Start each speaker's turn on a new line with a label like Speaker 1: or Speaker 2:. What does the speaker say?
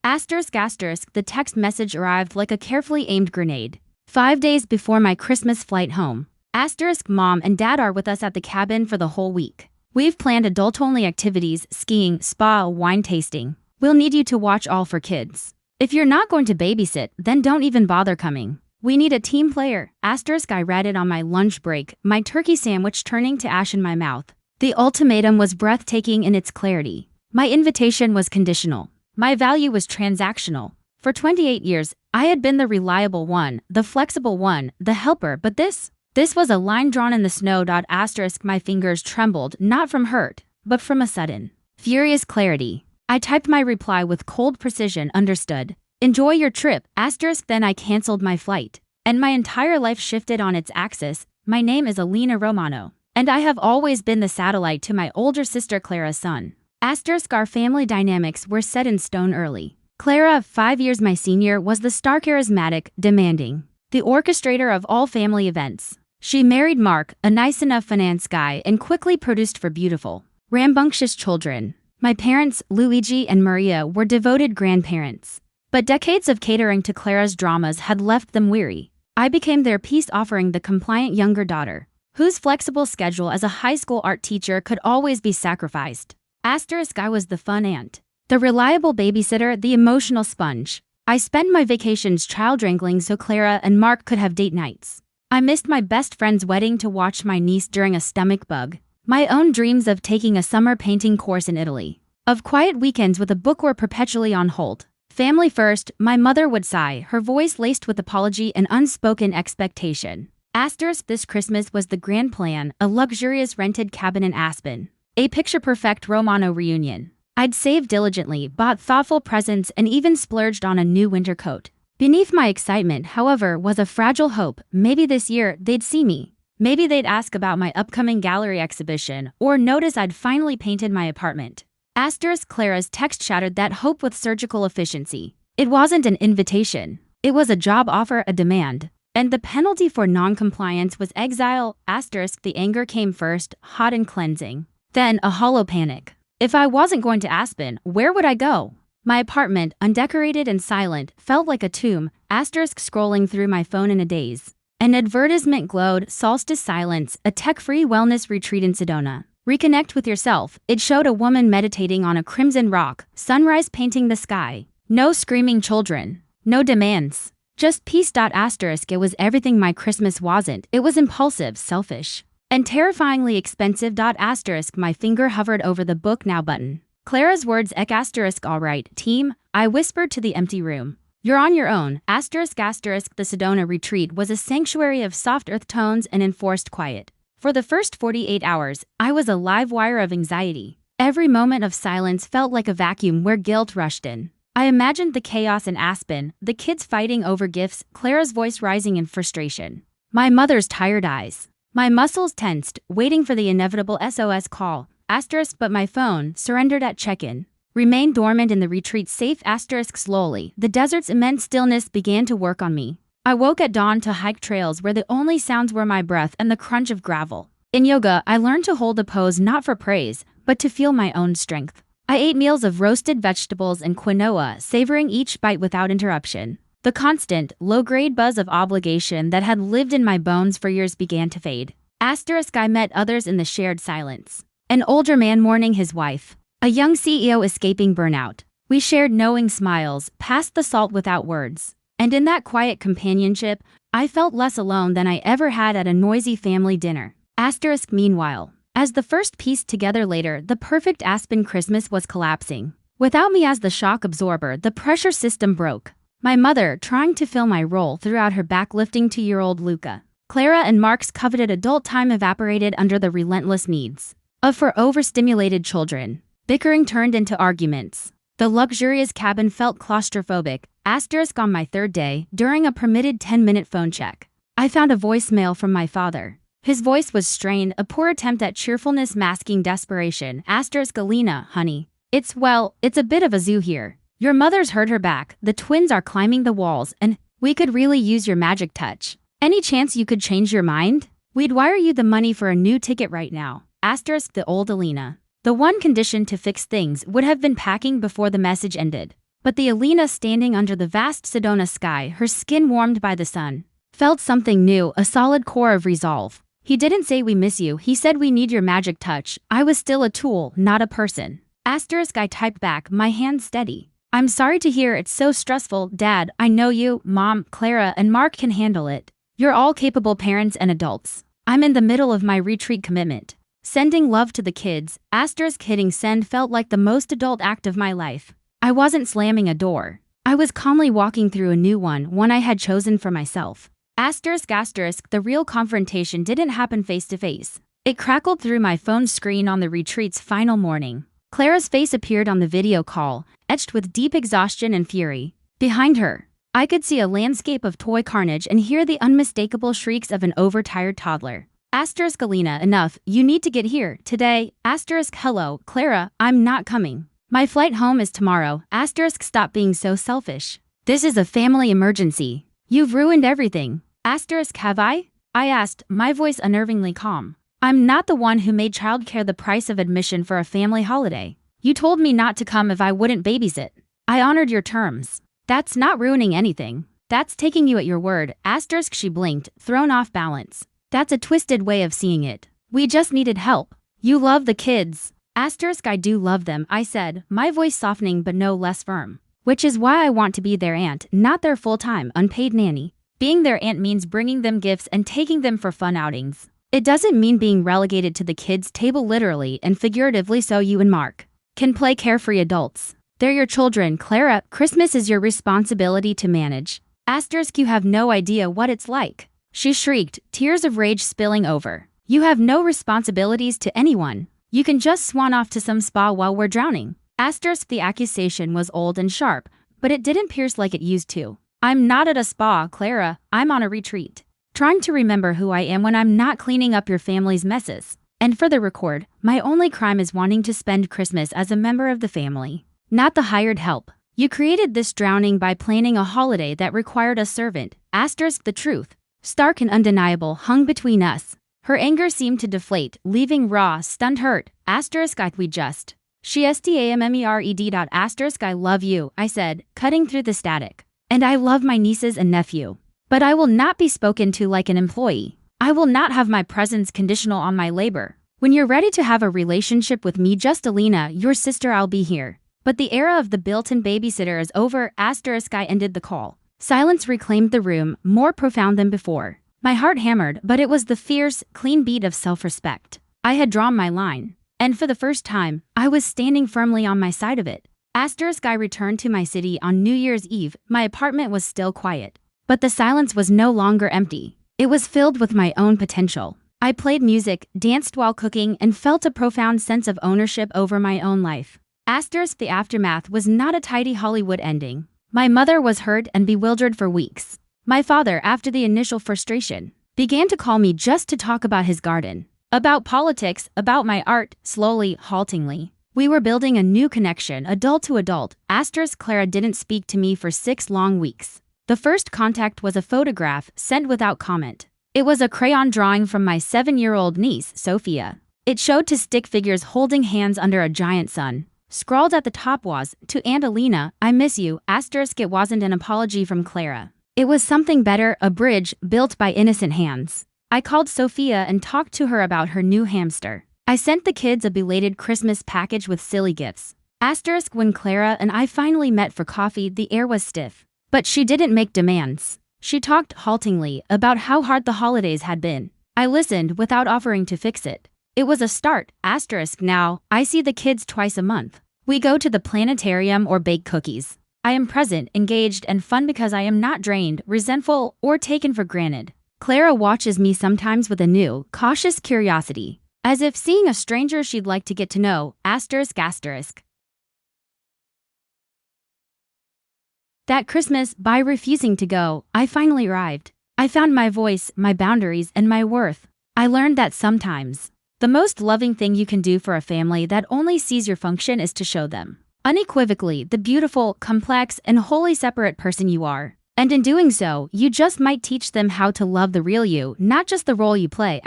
Speaker 1: The text message arrived like a carefully aimed grenade. 5 days before my Christmas flight home. Mom and Dad are with us at the cabin for the whole week. We've planned adult-only activities, skiing, spa, wine tasting. We'll need you to watch all for kids. If you're not going to babysit, then don't even bother coming. We need a team player. I read it on my lunch break, my turkey sandwich turning to ash in my mouth. The ultimatum was breathtaking in its clarity. My invitation was conditional. My value was transactional. For 28 years, I had been the reliable one, the flexible one, the helper, but this was a line drawn in the snow. My fingers trembled, not from hurt, but from a sudden, furious clarity. I typed my reply with cold precision. Understood. Enjoy your trip. Then I canceled my flight. And my entire life shifted on its axis. My name is Alina Romano. And I have always been the satellite to my older sister Clara's son. Our family dynamics were set in stone early. Clara, 5 years my senior, was the star, charismatic, demanding, the orchestrator of all family events. She married Mark, a nice enough finance guy, and quickly produced for beautiful, rambunctious children. My parents, Luigi and Maria, were devoted grandparents. But decades of catering to Clara's dramas had left them weary. I became their peace offering, the compliant younger daughter, whose flexible schedule as a high school art teacher could always be sacrificed. I was the fun aunt, the reliable babysitter, the emotional sponge. I spent my vacations child wrangling so Clara and Mark could have date nights. I missed my best friend's wedding to watch my niece during a stomach bug. My own dreams of taking a summer painting course in Italy, of quiet weekends with a book were perpetually on hold. Family first, my mother would sigh, her voice laced with apology and unspoken expectation. This Christmas was the grand plan, a luxurious rented cabin in Aspen. A picture-perfect Romano reunion. I'd saved diligently, bought thoughtful presents, and even splurged on a new winter coat. Beneath my excitement, however, was a fragile hope. Maybe this year, they'd see me. Maybe they'd ask about my upcoming gallery exhibition, or notice I'd finally painted my apartment. Clara's text shattered that hope with surgical efficiency. It wasn't an invitation. It was a job offer, a demand. And the penalty for non-compliance was exile. The anger came first, hot and cleansing. Then a hollow panic. If I wasn't going to Aspen, where would I go? My apartment, undecorated and silent, felt like a tomb. Scrolling through my phone in a daze. An advertisement glowed, solstice silence, a tech-free wellness retreat in Sedona. Reconnect with yourself. It showed a woman meditating on a crimson rock, sunrise painting the sky. No screaming children. No demands. Just peace. It was everything my Christmas wasn't. It was impulsive, selfish, and terrifyingly expensive. My finger hovered over the book now button. Clara's words all right, team, I whispered to the empty room. You're on your own. The Sedona retreat was a sanctuary of soft earth tones and enforced quiet. For the first 48 hours, I was a live wire of anxiety. Every moment of silence felt like a vacuum where guilt rushed in. I imagined the chaos in Aspen, the kids fighting over gifts, Clara's voice rising in frustration. My mother's tired eyes. My muscles tensed, waiting for the inevitable SOS call. But my phone, surrendered at check-in, remained dormant in the retreat's safe. Slowly, the desert's immense stillness began to work on me. I woke at dawn to hike trails where the only sounds were my breath and the crunch of gravel. In yoga, I learned to hold a pose not for praise, but to feel my own strength. I ate meals of roasted vegetables and quinoa, savoring each bite without interruption. The constant, low-grade buzz of obligation that had lived in my bones for years began to fade. I met others in the shared silence. An older man mourning his wife. A young CEO escaping burnout. We shared knowing smiles, passed the salt without words. And in that quiet companionship, I felt less alone than I ever had at a noisy family dinner. Meanwhile, as the first pieced together later, the perfect Aspen Christmas was collapsing. Without me as the shock absorber, the pressure system broke. My mother, trying to fill my role, threw out her back, lifting 2-year-old Luca. Clara and Mark's coveted adult time evaporated under the relentless needs for overstimulated children. Bickering turned into arguments. The luxurious cabin felt claustrophobic. On my third day, during a permitted 10-minute phone check, I found a voicemail from my father. His voice was strained, a poor attempt at cheerfulness masking desperation. Alina, honey. It's a bit of a zoo here. Your mother's hurt her back, the twins are climbing the walls, and we could really use your magic touch. Any chance you could change your mind? We'd wire you the money for a new ticket right now. The old Alina. The one condition to fix things would have been packing before the message ended. But the Alina standing under the vast Sedona sky, her skin warmed by the sun, felt something new, a solid core of resolve. He didn't say we miss you, he said we need your magic touch. I was still a tool, not a person. I typed back, my hand steady. I'm sorry to hear it's so stressful, Dad. I know you, Mom, Clara, and Mark can handle it. You're all capable parents and adults. I'm in the middle of my retreat commitment. Sending love to the kids. Hitting send felt like the most adult act of my life. I wasn't slamming a door. I was calmly walking through a new one I had chosen for myself. The real confrontation didn't happen face to face. It crackled through my phone screen on the retreat's final morning. Clara's face appeared on the video call, etched with deep exhaustion and fury. Behind her, I could see a landscape of toy carnage and hear the unmistakable shrieks of an overtired toddler. Alina, enough, you need to get here, today. Hello, Clara, I'm not coming. My flight home is tomorrow. Stop being so selfish. This is a family emergency. You've ruined everything. Have I? I asked, my voice unnervingly calm. I'm not the one who made childcare the price of admission for a family holiday. You told me not to come if I wouldn't babysit. I honored your terms. That's not ruining anything. That's taking you at your word. She blinked, thrown off balance. That's a twisted way of seeing it. We just needed help. You love the kids. I do love them, I said, my voice softening but no less firm. Which is why I want to be their aunt, not their full-time, unpaid nanny. Being their aunt means bringing them gifts and taking them for fun outings. It doesn't mean being relegated to the kids' table literally and figuratively so you and Mark can play carefree adults. They're your children, Clara. Christmas is your responsibility to manage. You have no idea what it's like. She shrieked, tears of rage spilling over. You have no responsibilities to anyone. You can just swan off to some spa while we're drowning. The accusation was old and sharp, but it didn't pierce like it used to. I'm not at a spa, Clara. I'm on a retreat. Trying to remember who I am when I'm not cleaning up your family's messes. And for the record, my only crime is wanting to spend Christmas as a member of the family, not the hired help. You created this drowning by planning a holiday that required a servant. The truth, stark and undeniable, hung between us. Her anger seemed to deflate, leaving raw, stunned hurt. We just. I love you, I said, cutting through the static. And I love my nieces and nephew. But I will not be spoken to like an employee. I will not have my presence conditional on my labor. When you're ready to have a relationship with me, just Alina, your sister, I'll be here. But the era of the built-in babysitter is over. I ended the call. Silence reclaimed the room, more profound than before. My heart hammered, but it was the fierce, clean beat of self-respect. I had drawn my line. And for the first time, I was standing firmly on my side of it. I returned to my city on New Year's Eve. My apartment was still quiet. But the silence was no longer empty. It was filled with my own potential. I played music, danced while cooking, and felt a profound sense of ownership over my own life. The aftermath was not a tidy Hollywood ending. My mother was hurt and bewildered for weeks. My father, after the initial frustration, began to call me just to talk about his garden, about politics, about my art. Slowly, haltingly, we were building a new connection, adult to adult. Clara didn't speak to me for 6 long weeks. The first contact was a photograph sent without comment. It was a crayon drawing from my 7-year-old niece, Sophia. It showed 2 stick figures holding hands under a giant sun. Scrawled at the top was, "To Aunt Alina, I miss you." It wasn't an apology from Clara. It was something better, a bridge built by innocent hands. I called Sophia and talked to her about her new hamster. I sent the kids a belated Christmas package with silly gifts. When Clara and I finally met for coffee, the air was stiff. But she didn't make demands. She talked haltingly about how hard the holidays had been. I listened without offering to fix it. It was a start. Now, I see the kids twice a month. We go to the planetarium or bake cookies. I am present, engaged, and fun because I am not drained, resentful, or taken for granted. Clara watches me sometimes with a new, cautious curiosity, as if seeing a stranger she'd like to get to know. That Christmas, by refusing to go, I finally arrived. I found my voice, my boundaries, and my worth. I learned that sometimes the most loving thing you can do for a family that only sees your function is to show them, unequivocally, the beautiful, complex, and wholly separate person you are. And in doing so, you just might teach them how to love the real you, not just the role you play.